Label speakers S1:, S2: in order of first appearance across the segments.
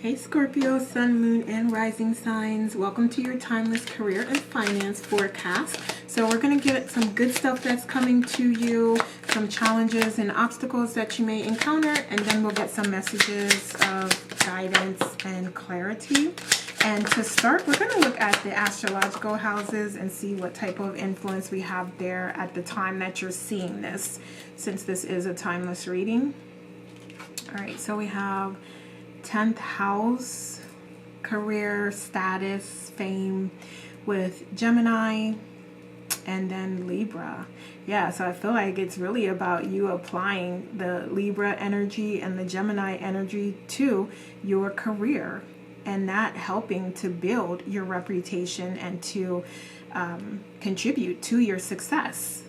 S1: Hey Scorpio, Sun, Moon, and Rising signs. Welcome to your timeless career and finance forecast. So we're going to get some good stuff that's coming to you, some challenges and obstacles that you may encounter, and then we'll get some messages of guidance and clarity. And to start, we're going to look at the astrological houses and see what type of influence we have there at the time that you're seeing this, since this is a timeless reading. All right, so we have 10th house, career, status, fame, with Gemini and then Libra. Yeah, so I feel like it's really about you applying the Libra energy and the Gemini energy to your career, and that helping to build your reputation and to contribute to your success.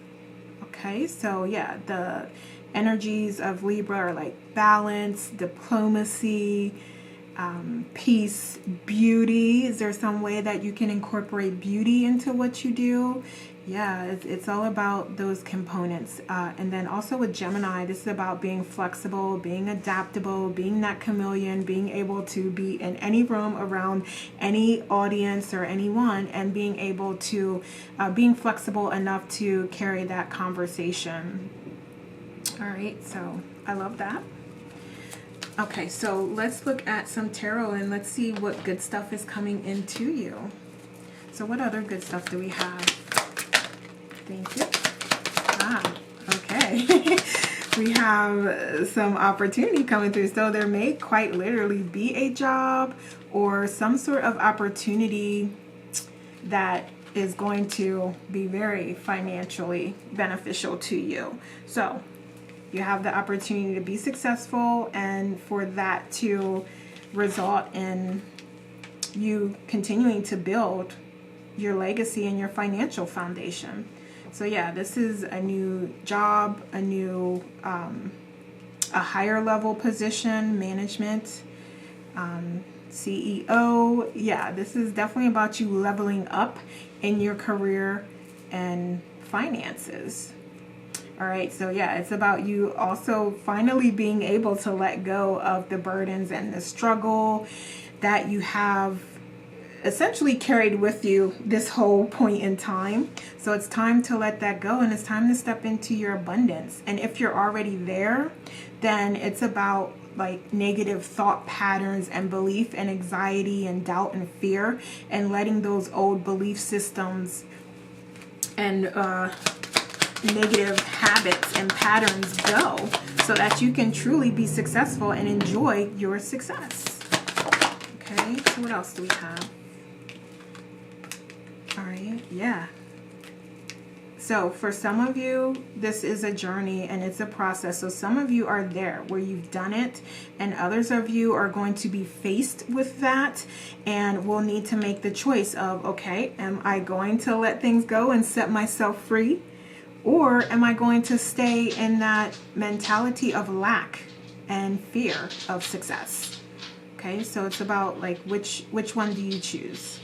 S1: Okay, so yeah, the energies of Libra are like balance, diplomacy, peace, beauty. Is there some way that you can incorporate beauty into what you do? Yeah, it's all about those components. And then also with Gemini, this is about being flexible, being adaptable, being that chameleon, being able to be in any room around any audience or anyone, and being able to, being flexible enough to carry that conversation. All right, so I love that. Okay, so let's look at some tarot and let's see what good stuff is coming into you. So what other good stuff do we have? Thank you. Okay. We have some opportunity coming through. So there may quite literally be a job or some sort of opportunity that is going to be very financially beneficial to you. So you have the opportunity to be successful, and for that to result in you continuing to build your legacy and your financial foundation. So yeah, this is a new job, a new, a higher level position, management, CEO. Yeah, this is definitely about you leveling up in your career and finances. All right, so yeah, it's about you also finally being able to let go of the burdens and the struggle that you have essentially carried with you this whole point in time. So it's time to let that go, and it's time to step into your abundance. And if you're already there, then it's about like negative thought patterns and belief and anxiety and doubt and fear, and letting those old belief systems and negative habits and patterns go, so that you can truly be successful and enjoy your success. Okay, so what else do we have? All right, yeah. So for some of you, this is a journey and it's a process. So some of you are there where you've done it, and others of you are going to be faced with that and will need to make the choice of, okay, am I going to let things go and set myself free? Or am I going to stay in that mentality of lack and fear of success? Okay, so it's about like which one do you choose?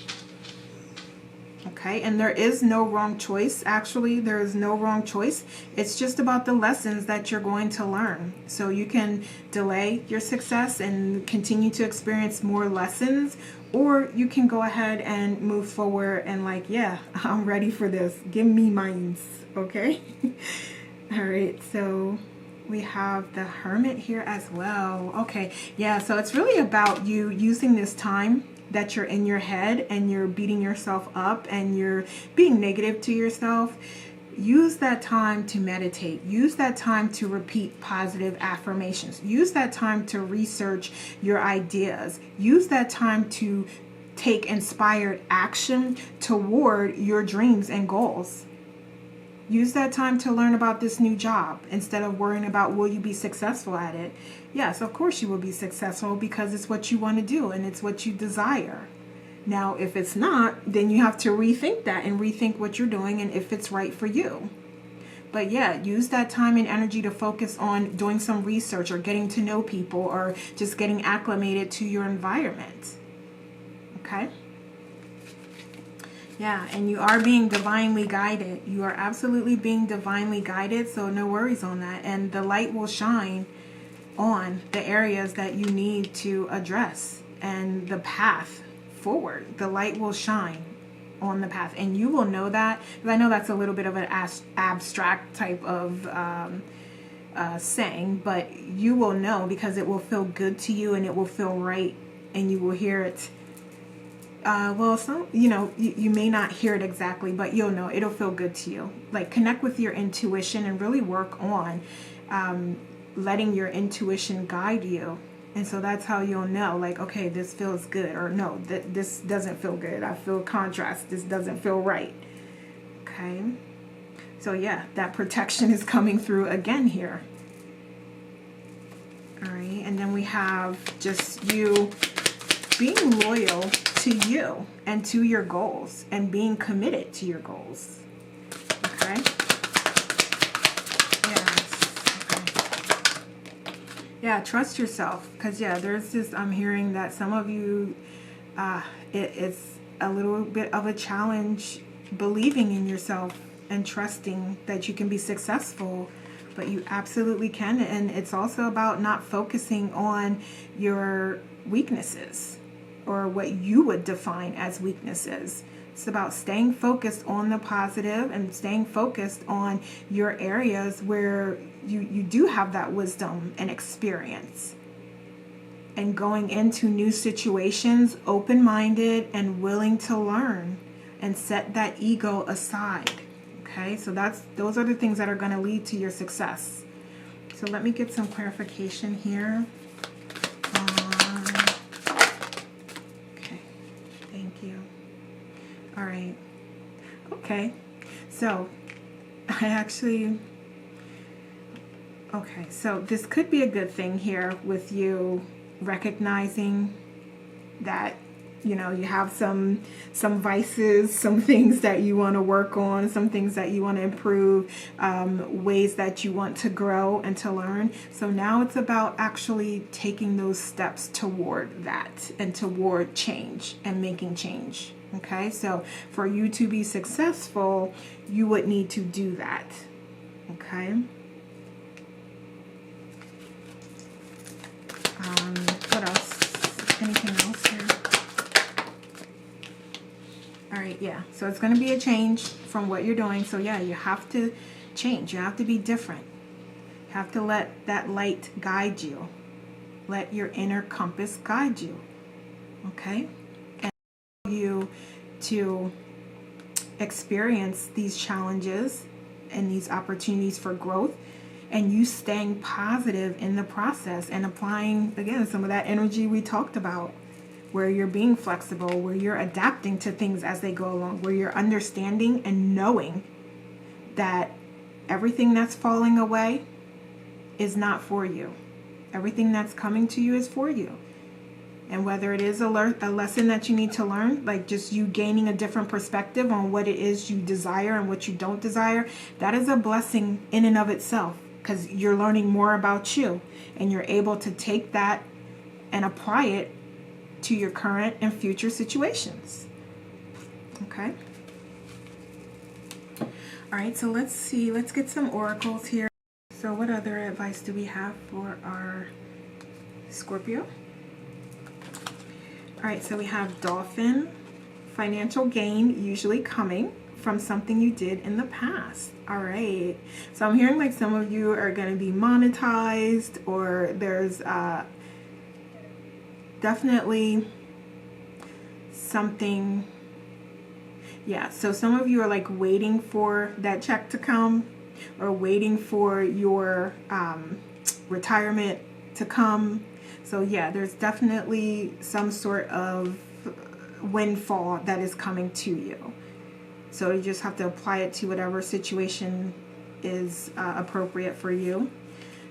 S1: Okay, and there is no wrong choice. Actually, there is no wrong choice. It's just about the lessons that you're going to learn. So you can delay your success and continue to experience more lessons, or you can go ahead and move forward and like, yeah, I'm ready for this. Give me mines, okay? All right, so we have the Hermit here as well. Okay, yeah, so it's really about you using this time that you're in your head and you're beating yourself up and you're being negative to yourself. Use that time to meditate. Use that time to repeat positive affirmations. Use that time to research your ideas. Use that time to take inspired action toward your dreams and goals. Use that time to learn about this new job instead of worrying about will you be successful at it. Yes, of course you will be successful because it's what you want to do and it's what you desire. Now, if it's not, then you have to rethink that and rethink what you're doing and if it's right for you. But yeah, use that time and energy to focus on doing some research or getting to know people or just getting acclimated to your environment. Okay? Yeah, and you are being divinely guided. You are absolutely being divinely guided, so no worries on that. And the light will shine on the areas that you need to address and the path forward. The light will shine on the path, and you will know that, because I know that's a little bit of an abstract type of saying, but you will know because it will feel good to you and it will feel right, and you will hear it. Well, so, you may not hear it exactly, but you'll know it'll feel good to you. Like, connect with your intuition and really work on letting your intuition guide you. And so that's how you'll know, like, okay, this feels good, or no, this doesn't feel good. I feel contrast. This doesn't feel right. Okay. So yeah, that protection is coming through again here. All right. And then we have just you being loyal to you and to your goals, and being committed to your goals. Okay. Yeah, trust yourself, because yeah, there's this, I'm hearing that some of you, it's a little bit of a challenge believing in yourself and trusting that you can be successful, but you absolutely can. And it's also about not focusing on your weaknesses or what you would define as weaknesses. It's about staying focused on the positive and staying focused on your areas where you do have that wisdom and experience, and going into new situations open-minded and willing to learn, and set that ego aside. Okay, so those are the things that are going to lead to your success. So let me get some clarification here. Okay, thank you. All right. Okay, so so this could be a good thing here with you recognizing that, you have some vices, some things that you want to work on, some things that you want to improve, ways that you want to grow and to learn. So now it's about actually taking those steps toward that and toward change and making change. Okay, so for you to be successful, you would need to do that. Okay. What else? Anything else here? All right, yeah. So it's going to be a change from what you're doing. So yeah, you have to change. You have to be different. You have to let that light guide you. Let your inner compass guide you. Okay? And you to experience these challenges and these opportunities for growth, and you staying positive in the process and applying, again, some of that energy we talked about, where you're being flexible, where you're adapting to things as they go along, where you're understanding and knowing that everything that's falling away is not for you. Everything that's coming to you is for you. And whether it is a lesson that you need to learn, like just you gaining a different perspective on what it is you desire and what you don't desire, that is a blessing in and of itself, because you're learning more about you, and you're able to take that and apply it to your current and future situations. Okay. All right, so let's see. Let's get some oracles here. So what other advice do we have for our Scorpio? All right, so we have dolphin, financial gain usually coming from something you did in the past. All right, so I'm hearing like some of you are going to be monetized, or there's definitely something. Yeah, so some of you are like waiting for that check to come, or waiting for your retirement to come. So yeah, there's definitely some sort of windfall that is coming to you. So you just have to apply it to whatever situation is appropriate for you.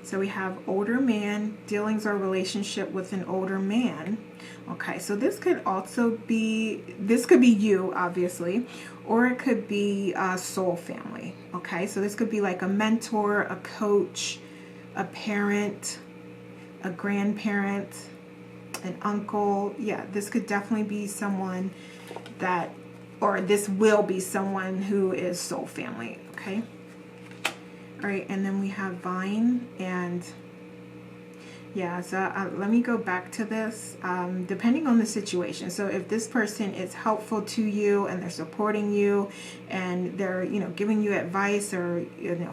S1: So we have older man, dealings or relationship with an older man. Okay, so this could also be, this could be you, obviously, or it could be soul family. Okay, so this could be like a mentor, a coach, a parent, a grandparent, an uncle. Yeah, this could definitely be someone that, or this will be someone who is soul family. Okay. All right, and then we have vine, and Yeah, so let me go back to this. Depending on the situation. So if this person is helpful to you and they're supporting you and they're, giving you advice or,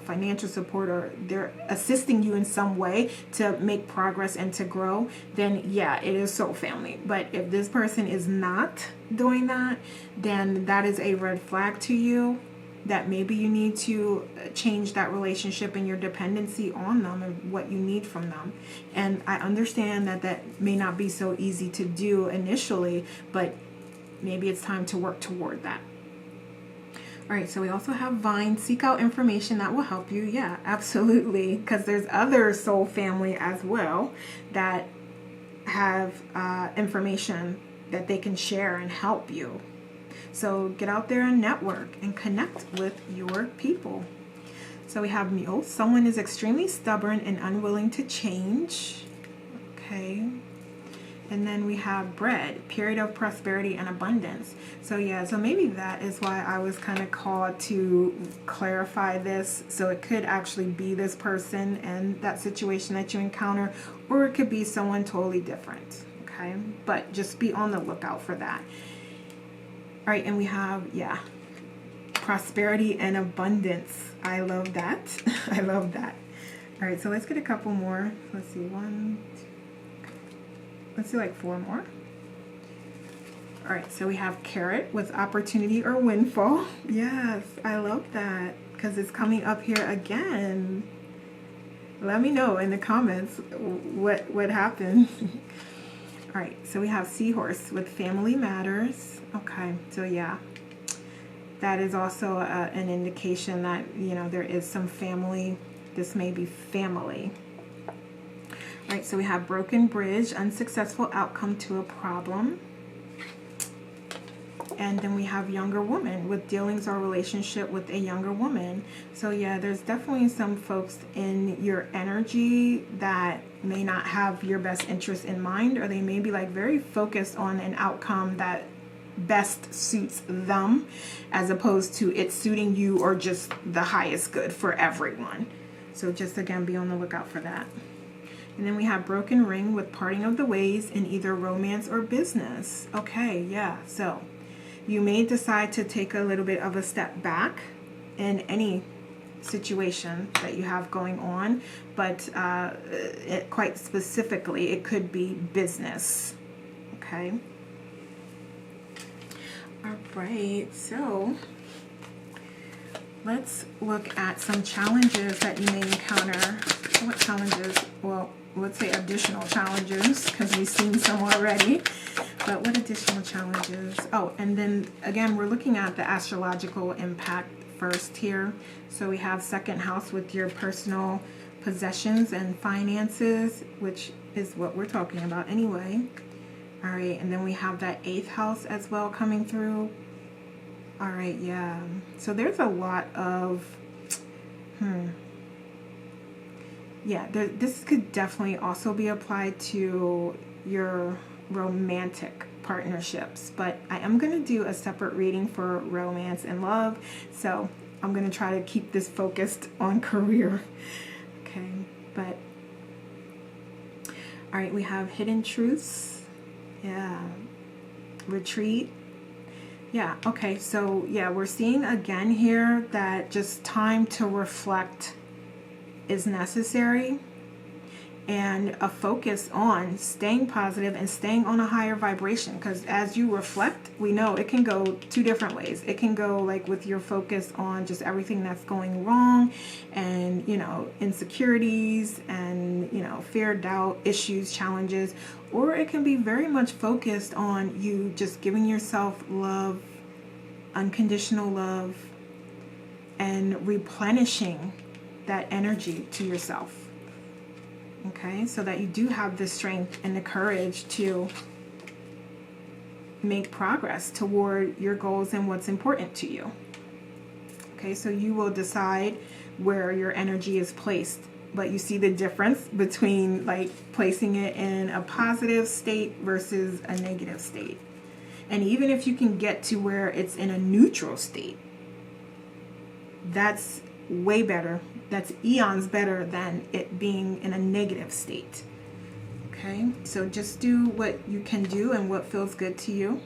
S1: financial support, or they're assisting you in some way to make progress and to grow, then yeah, it is soul family. But if this person is not doing that, then that is a red flag to you, that maybe you need to change that relationship and your dependency on them and what you need from them. And I understand that that may not be so easy to do initially, but maybe it's time to work toward that. All right, so we also have Vine. Seek out information that will help you. Yeah, absolutely, because there's other soul family as well that have information that they can share and help you. So get out there and network and connect with your people. So we have Mule. Someone is extremely stubborn and unwilling to change. Okay. And then we have Bread. Period of prosperity and abundance. So yeah, so maybe that is why I was kind of called to clarify this. So it could actually be this person and that situation that you encounter, or it could be someone totally different. Okay. But just be on the lookout for that. All right, and we have, prosperity and abundance. I love that. I love that. All right, so let's get a couple more. Let's see, 1, 2, let's do like 4 more. All right, so we have Carrot with opportunity or windfall. Yes, I love that because it's coming up here again. Let me know in the comments what happened. All right, so we have Seahorse with family matters. Okay, so yeah, that is also an indication that, there is some family. This may be family. All right, so we have Broken Bridge, unsuccessful outcome to a problem. And then we have Younger Woman with dealings or relationship with a younger woman. So yeah, there's definitely some folks in your energy that may not have your best interest in mind, or they may be like very focused on an outcome that best suits them as opposed to it suiting you or just the highest good for everyone. So just again, be on the lookout for that. And then we have Broken Ring with parting of the ways in either romance or business. Okay, yeah, so you may decide to take a little bit of a step back in any situation that you have going on, but quite specifically, it could be business. Okay. All right, so let's look at some challenges that you may encounter. What challenges? Well, let's say additional challenges, because we've seen some already. But what additional challenges? Oh, and then again, we're looking at the astrological impact first here. So we have second house with your personal possessions and finances, which is what we're talking about anyway. All right, and then we have that 8th house as well coming through. All right, yeah. So there's a lot of, yeah, this could definitely also be applied to your romantic partnerships, but I am going to do a separate reading for romance and love, so I'm going to try to keep this focused on career. Okay, but all right, we have Hidden Truths. Yeah, Retreat. Yeah, okay, so yeah, we're seeing again here that just time to reflect is necessary, and a focus on staying positive and staying on a higher vibration, because as you reflect, we know it can go 2 different ways. It can go like with your focus on just everything that's going wrong and, insecurities and, fear, doubt, issues, challenges, or it can be very much focused on you just giving yourself love, unconditional love, and replenishing that energy to yourself. Okay, so that you do have the strength and the courage to make progress toward your goals and what's important to you. Okay, so you will decide where your energy is placed, but you see the difference between like placing it in a positive state versus a negative state. And even if you can get to where it's in a neutral state, that's way better. That's eons better than it being in a negative state. Okay, so just do what you can do and what feels good to you.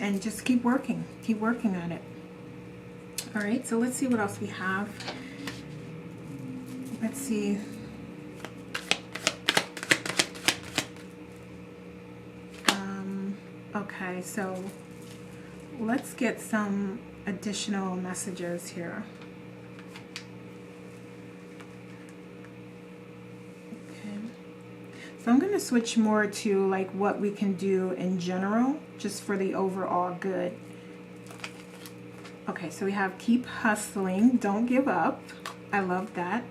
S1: And just keep working on it. All right, so let's see what else we have. Let's see. Okay, so let's get some additional messages here. Okay, so I'm going to switch more to like what we can do in general, just for the overall good. Okay, so we have keep hustling, don't give up. I love that.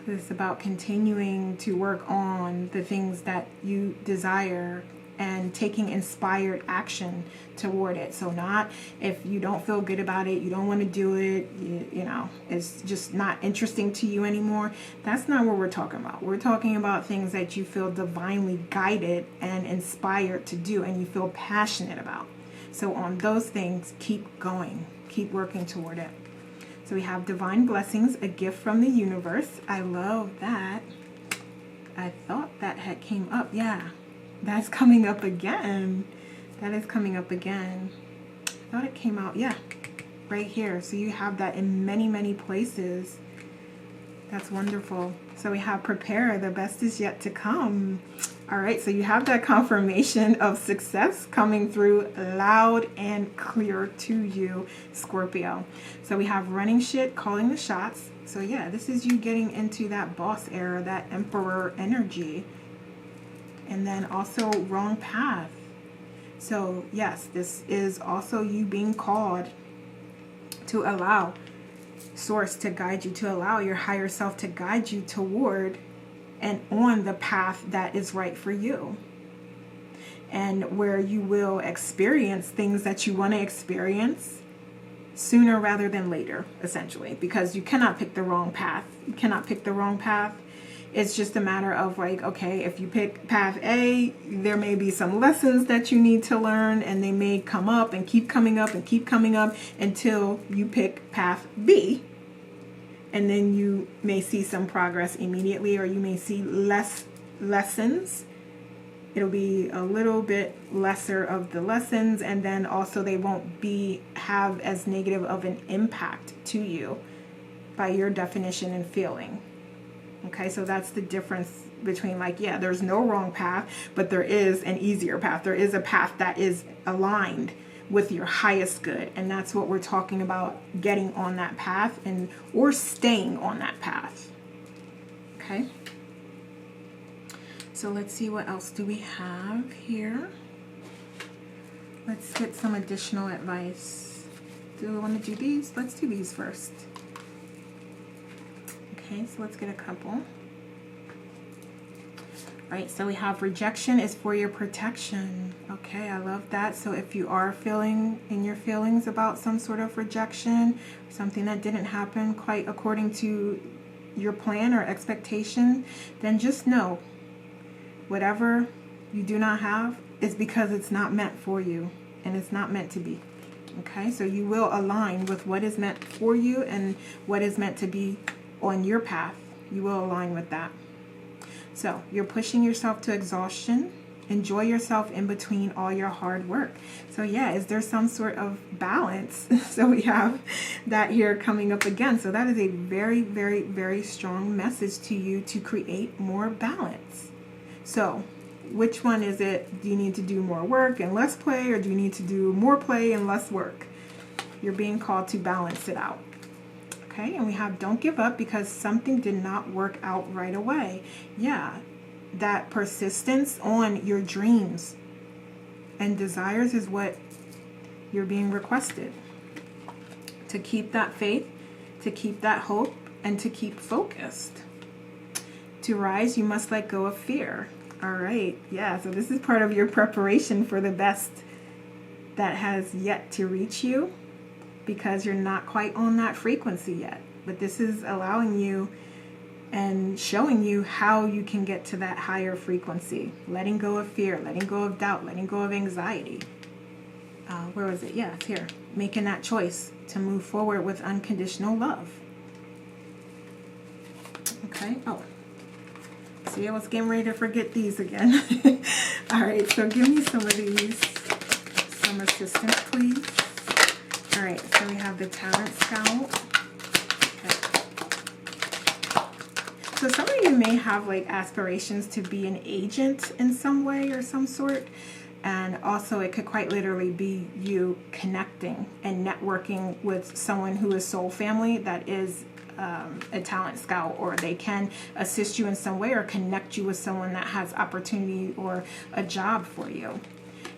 S1: It's about continuing to work on the things that you desire and taking inspired action toward it. So not if you don't feel good about it, you don't want to do it, you know, it's just not interesting to you anymore. That's not what we're talking about. We're talking about things that you feel divinely guided and inspired to do and you feel passionate about. So on those things, keep going, keep working toward it. So we have divine blessings, a gift from the universe. I love that. I thought that had came up. Yeah, that's coming up again. That is coming up again. I thought it came out. Yeah, right here. So you have that in many, many places. That's wonderful. So we have prepare, the best is yet to come. All right, so you have that confirmation of success coming through loud and clear to you, Scorpio. So we have running shit, calling the shots. So yeah, this is you getting into that boss era, that emperor energy. And then also wrong path. So yes, this is also you being called to allow source to guide you, to allow your higher self to guide you toward and on the path that is right for you, and where you will experience things that you want to experience sooner rather than later, essentially, because you cannot pick the wrong path. You cannot pick the wrong path. It's just a matter of like, okay, if you pick path A, there may be some lessons that you need to learn, and they may come up and keep coming up and keep coming up until you pick path B. And then you may see some progress immediately, or you may see less lessons. It'll be a little bit lesser of the lessons, and then also they won't have as negative of an impact to you by your definition and feeling. Okay, so that's the difference between like, yeah, there's no wrong path, but there is an easier path. There is a path that is aligned with your highest good, and that's what we're talking about, getting on that path and or staying on that path. Okay, so let's see, what else do we have here? Let's get some additional advice. Do I want to do these? Let's do these first. Okay, so let's get a couple. Right, so we have rejection is for your protection. Okay, I love that. So if you are feeling in your feelings about some sort of rejection, something that didn't happen quite according to your plan or expectation, then just know whatever you do not have is because it's not meant for you and it's not meant to be. Okay, so you will align with what is meant for you and what is meant to be on your path. You will align with that. So you're pushing yourself to exhaustion. Enjoy yourself in between all your hard work. So yeah, is there some sort of balance? So we have that here coming up again. So that is a very, very, very strong message to you to create more balance. So which one is it? Do you need to do more work and less play, or do you need to do more play and less work? You're being called to balance it out. Okay, and we have don't give up because something did not work out right away. Yeah, that persistence on your dreams and desires is what you're being requested. To keep that faith, to keep that hope, and to keep focused. To rise, you must let go of fear. All right, yeah, so this is part of your preparation for the best that has yet to reach you, because you're not quite on that frequency yet. But this is allowing you and showing you how you can get to that higher frequency. Letting go of fear, letting go of doubt, letting go of anxiety. Where was it? Yeah, it's here. Making that choice to move forward with unconditional love. Okay, oh. See, I was getting ready to forget these again. All right, so give me some of these. Some assistance, please. All right, so we have the Talent Scout. So some of you may have like aspirations to be an agent in some way or some sort. And also it could quite literally be you connecting and networking with someone who is soul family that is a talent scout, or they can assist you in some way or connect you with someone that has opportunity or a job for you.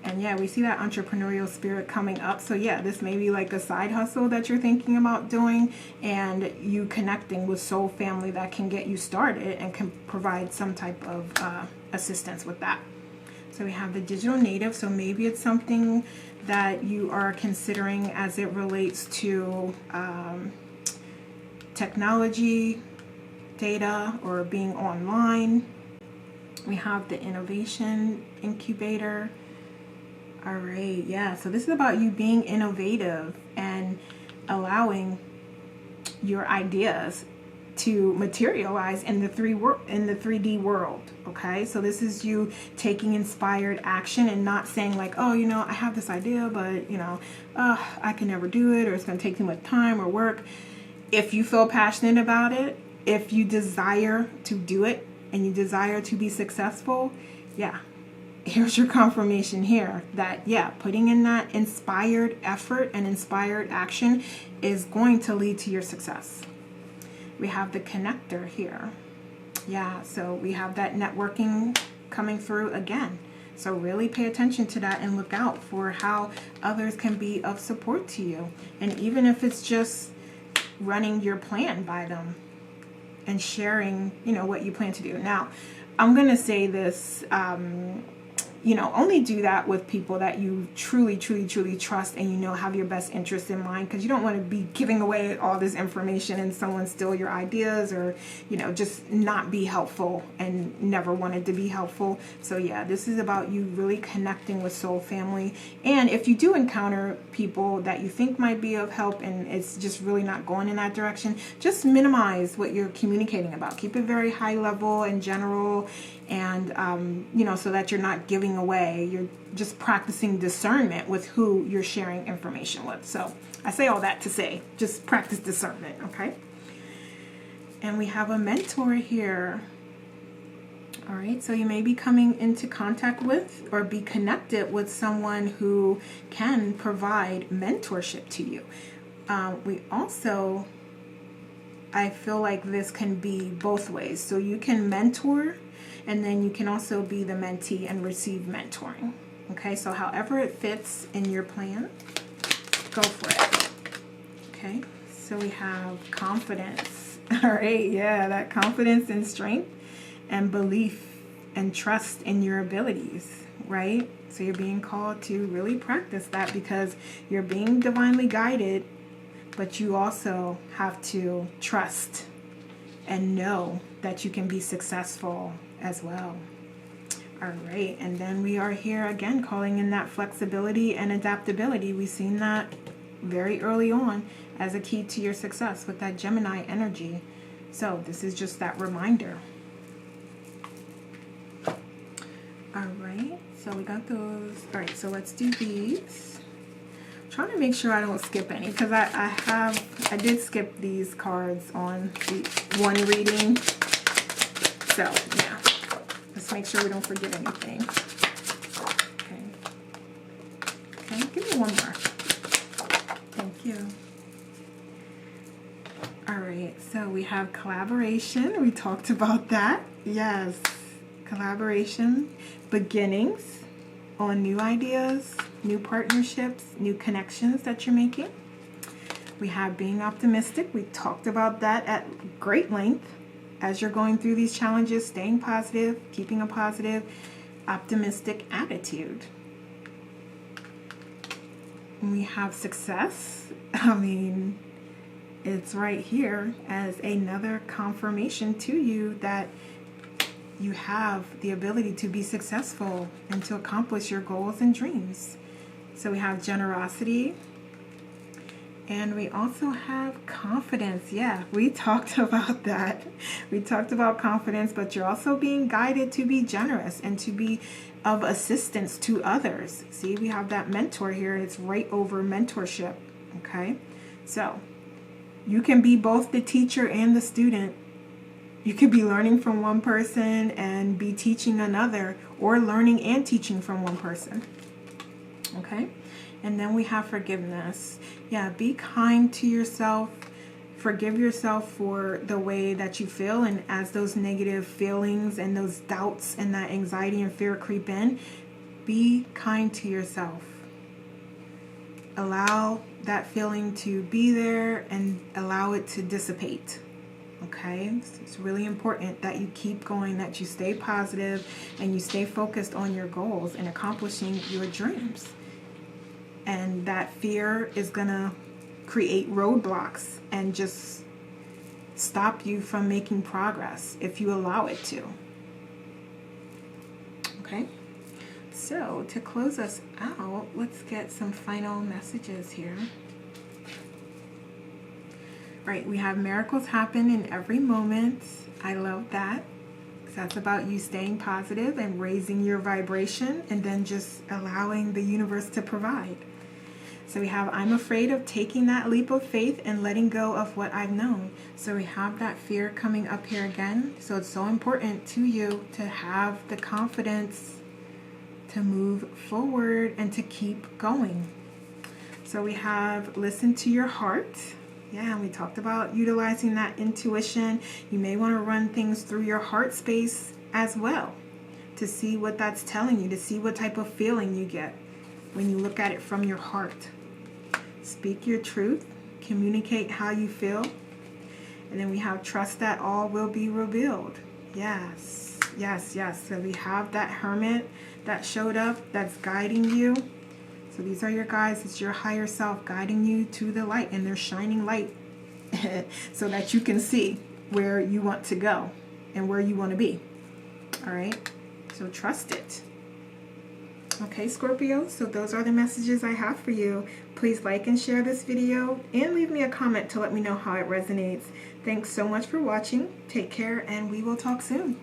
S1: And yeah, we see that entrepreneurial spirit coming up. So yeah, this may be like a side hustle that you're thinking about doing, and you connecting with soul family that can get you started and can provide some type of assistance with that. So we have the digital native. So maybe it's something that you are considering as it relates to technology, data, or being online. We have the innovation incubator. All right, yeah, so this is about you being innovative and allowing your ideas to materialize in the 3D world, okay? So this is you taking inspired action and not saying like, oh, you know, I have this idea, but, you know, I can never do it, or it's going to take too much time or work. If you feel passionate about it, if you desire to do it and you desire to be successful, yeah, here's your confirmation here that, yeah, putting in that inspired effort and inspired action is going to lead to your success. We have the connector here. Yeah, so we have that networking coming through again. So really pay attention to that and look out for how others can be of support to you. And even if it's just running your plan by them and sharing, you know, what you plan to do. Now, I'm going to say this, you know, only do that with people that you truly, truly, truly trust and you know have your best interest in mind, because you don't want to be giving away all this information and someone steal your ideas, or, you know, just not be helpful and never wanted to be helpful. So yeah, this is about you really connecting with soul family. And if you do encounter people that you think might be of help and it's just really not going in that direction, just minimize what you're communicating about. Keep it very high level and general, and you know, so that you're not giving away, you're just practicing discernment with who you're sharing information with. So I say all that to say, just practice discernment, okay? And we have a mentor here. All right, so you may be coming into contact with or be connected with someone who can provide mentorship to you. We also, I feel like this can be both ways. So you can mentor, and then you can also be the mentee and receive mentoring. Okay, so however it fits in your plan, go for it. Okay, so we have confidence. All right, yeah, that confidence and strength and belief and trust in your abilities, right? So you're being called to really practice that, because you're being divinely guided, but you also have to trust and know that you can be successful as well. All right, and then we are here again calling in that flexibility and adaptability. We've seen that very early on as a key to your success with that Gemini energy. So this is just that reminder. All right, so we got those. All right, so let's do these. I'm trying to make sure I don't skip any, because I did skip these cards on the one reading. So yeah, let's make sure we don't forget anything. Okay, give me one more. Thank you. All right, so we have collaboration. We talked about that. Yes, collaboration, beginnings on new ideas, new partnerships, new connections that you're making. We have being optimistic. We talked about that at great length. As you're going through these challenges, staying positive, keeping a positive, optimistic attitude. And we have success. I mean, it's right here as another confirmation to you that you have the ability to be successful and to accomplish your goals and dreams. So we have generosity, And we also have confidence. Yeah, we talked about that. We talked about confidence, but you're also being guided to be generous and to be of assistance to others. See, we have that mentor here. It's right over mentorship. Okay, so you can be both the teacher and the student. You could be learning from one person and be teaching another, or learning and teaching from one person. Okay, and then we have forgiveness. Yeah, be kind to yourself. Forgive yourself for the way that you feel, and as those negative feelings and those doubts and that anxiety and fear creep in, be kind to yourself. Allow that feeling to be there and allow it to dissipate. Okay, so it's really important that you keep going, that you stay positive and you stay focused on your goals and accomplishing your dreams. And that fear is gonna create roadblocks and just stop you from making progress if you allow it to. Okay, so to close us out, let's get some final messages here. Right, we have miracles happen in every moment. I love that. That's about you staying positive and raising your vibration and then just allowing the universe to provide. So we have, I'm afraid of taking that leap of faith and letting go of what I've known. So we have that fear coming up here again. So it's so important to you to have the confidence to move forward and to keep going. So we have listen to your heart. Yeah, we talked about utilizing that intuition. You may want to run things through your heart space as well to see what that's telling you, to see what type of feeling you get when you look at it from your heart. Speak your truth, communicate how you feel, and then we have trust that all will be revealed. Yes, yes, yes. So we have that hermit that showed up that's guiding you. So these are your guides. It's your higher self guiding you to the light, and they're shining light so that you can see where you want to go and where you want to be. All right, so trust it. Okay, Scorpio, so those are the messages I have for you. Please like and share this video and leave me a comment to let me know how it resonates. Thanks so much for watching. Take care, and we will talk soon.